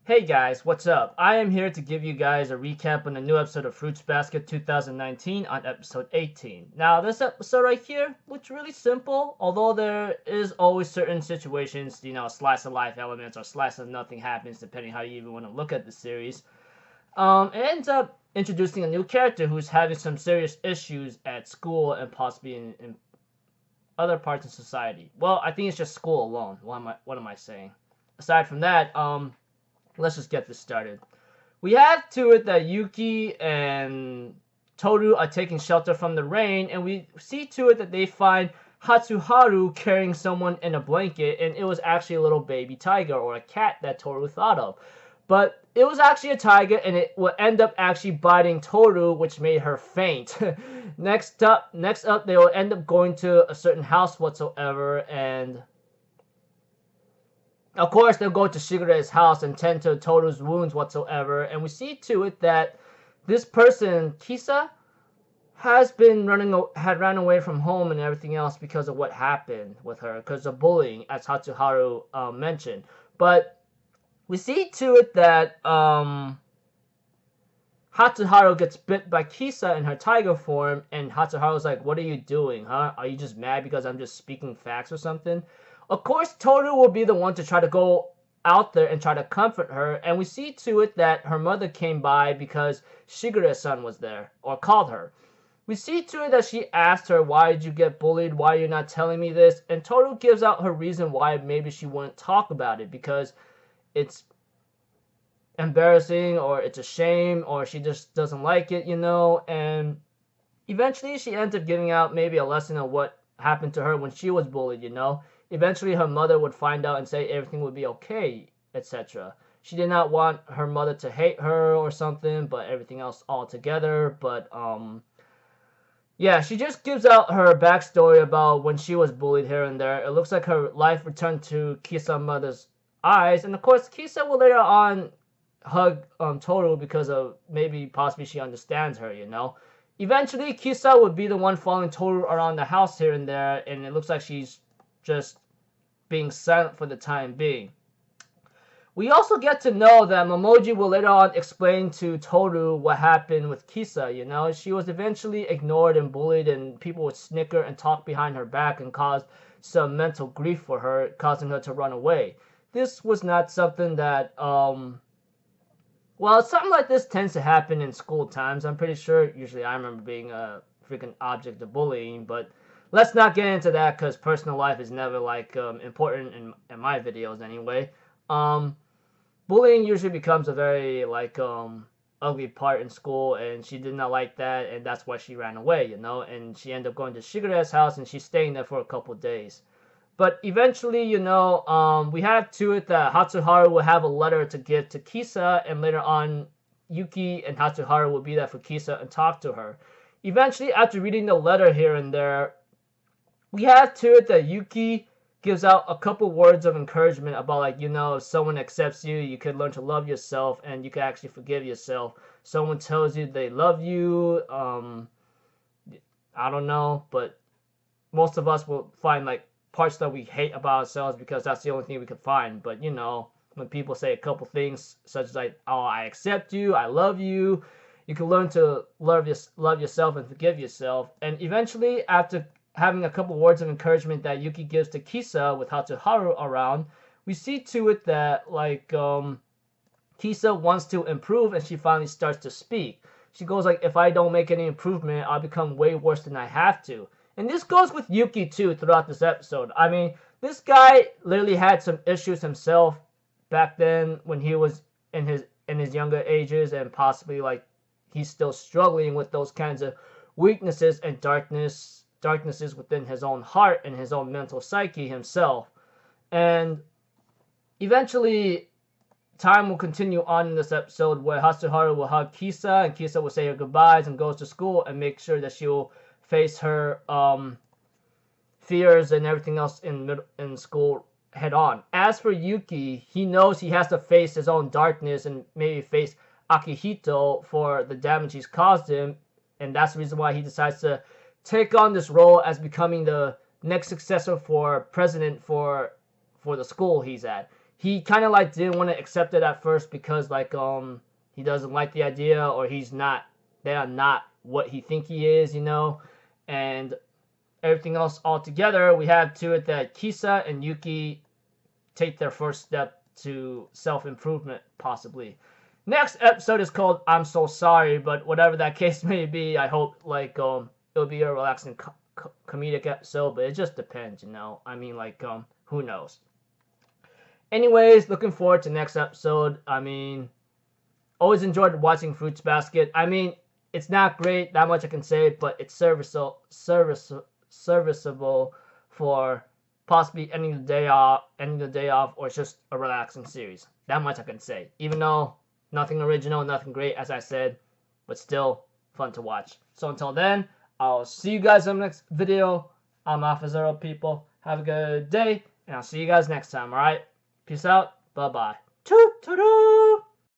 Hey guys, what's up? I am here to give you guys a recap on the new episode of Fruits Basket 2019 on episode 18. Now, this episode right here looks really simple, although there is always certain situations, slice of life elements or slice of nothing happens, depending how you even want to look at the series. It ends up introducing a new character who's having some serious issues at school and possibly in other parts of society. Well, I think it's just school alone. What am I saying? Aside from that, let's just get this started. We have to it that Yuki and Toru are taking shelter from the rain, and we see to it that they find Hatsuharu carrying someone in a blanket, and it was actually a little baby tiger or a cat that Toru thought of. But it was actually a tiger, and it will end up actually biting Toru, which made her faint. Next up, they will end up going to a certain house whatsoever, and of course, they'll go to Shigure's house and tend to Toru's wounds whatsoever, and we see to it that this person, Kisa, had ran away from home and everything else because of what happened with her, because of bullying, as Hatsuharu mentioned. But we see to it that Hatsuharu gets bit by Kisa in her tiger form, and Hatsuharu's like, "What are you doing, huh? Are you just mad because I'm just speaking facts or something?" Of course, Toru will be the one to try to go out there and try to comfort her, and we see to it that her mother came by because Shigure's son was there, or called her. We see to it that she asked her, "Why did you get bullied? Why are you not telling me this?" And Toru gives out her reason why maybe she wouldn't talk about it, because it's embarrassing, or it's a shame, or she just doesn't like it, and eventually she ends up giving out maybe a lesson of what happened to her when she was bullied. Eventually her mother would find out and say everything would be okay, etc. She did not want her mother to hate her or something, but everything else all together. But yeah, she just gives out her backstory about when she was bullied here and there. It looks like her life returned to Kisa's mother's eyes, and of course Kisa will later on hug Toru because of maybe possibly she understands her. Eventually, Kisa would be the one following Toru around the house here and there, and it looks like she's just being silent for the time being. We also get to know that Momoji will later on explain to Toru what happened with Kisa. She was eventually ignored and bullied, and people would snicker and talk behind her back and cause some mental grief for her, causing her to run away. This was not something that well, something like this tends to happen in school times. I'm pretty sure usually I remember being a freaking object of bullying, but let's not get into that because personal life is never like important in my videos anyway. Um, Bullying usually becomes a very like ugly part in school, and she did not like that, and that's why she ran away. And she ended up going to Shigure's house, and she's staying there for a couple days. But eventually, we have to it that Hatsuharu will have a letter to give to Kisa, and later on, Yuki and Hatsuharu will be there for Kisa and talk to her. Eventually, after reading the letter here and there, we have to it that Yuki gives out a couple words of encouragement about, like, if someone accepts you, you could learn to love yourself, and you can actually forgive yourself. Someone tells you they love you, I don't know, but most of us will find, like, parts that we hate about ourselves because that's the only thing we can find. But when people say a couple things such as like, "Oh, I accept you, I love you," you can learn to love yourself and forgive yourself. And eventually, after having a couple words of encouragement that Yuki gives to Kisa with Hatsuharu around, we see to it that like Kisa wants to improve, and she finally starts to speak. She goes like, "If I don't make any improvement, I'll become way worse than I have to." And this goes with Yuki too throughout this episode. I mean, this guy literally had some issues himself back then when he was in his younger ages, and possibly like he's still struggling with those kinds of weaknesses and darknesses within his own heart and his own mental psyche himself. And eventually time will continue on in this episode where Hatsuharu will hug Kisa, and Kisa will say her goodbyes and goes to school and make sure that she will face her fears and everything else in school head on. As for Yuki, he knows he has to face his own darkness and maybe face Akihito for the damage he's caused him, and that's the reason why he decides to take on this role as becoming the next successor for president for the school he's at. he kind of like didn't want to accept it at first because like he doesn't like the idea, or they are not what he think he is, you know. And everything else all together, we have to it that Kisa and Yuki take their first step to self-improvement, possibly. Next episode is called I'm So Sorry, but whatever that case may be, I hope like it'll be a relaxing comedic episode, but it just depends, you know. I mean, like who knows. Anyways, looking forward to next episode. I mean, always enjoyed watching Fruits Basket. I mean, it's not great, that much I can say, but it's serviceable for possibly ending the day off, or it's just a relaxing series. That much I can say. Even though nothing original, nothing great, as I said, but still fun to watch. So until then, I'll see you guys in the next video. I'm AlphaZero, people. Have a good day, and I'll see you guys next time, alright? Peace out. Bye-bye. Toot-toot-toot!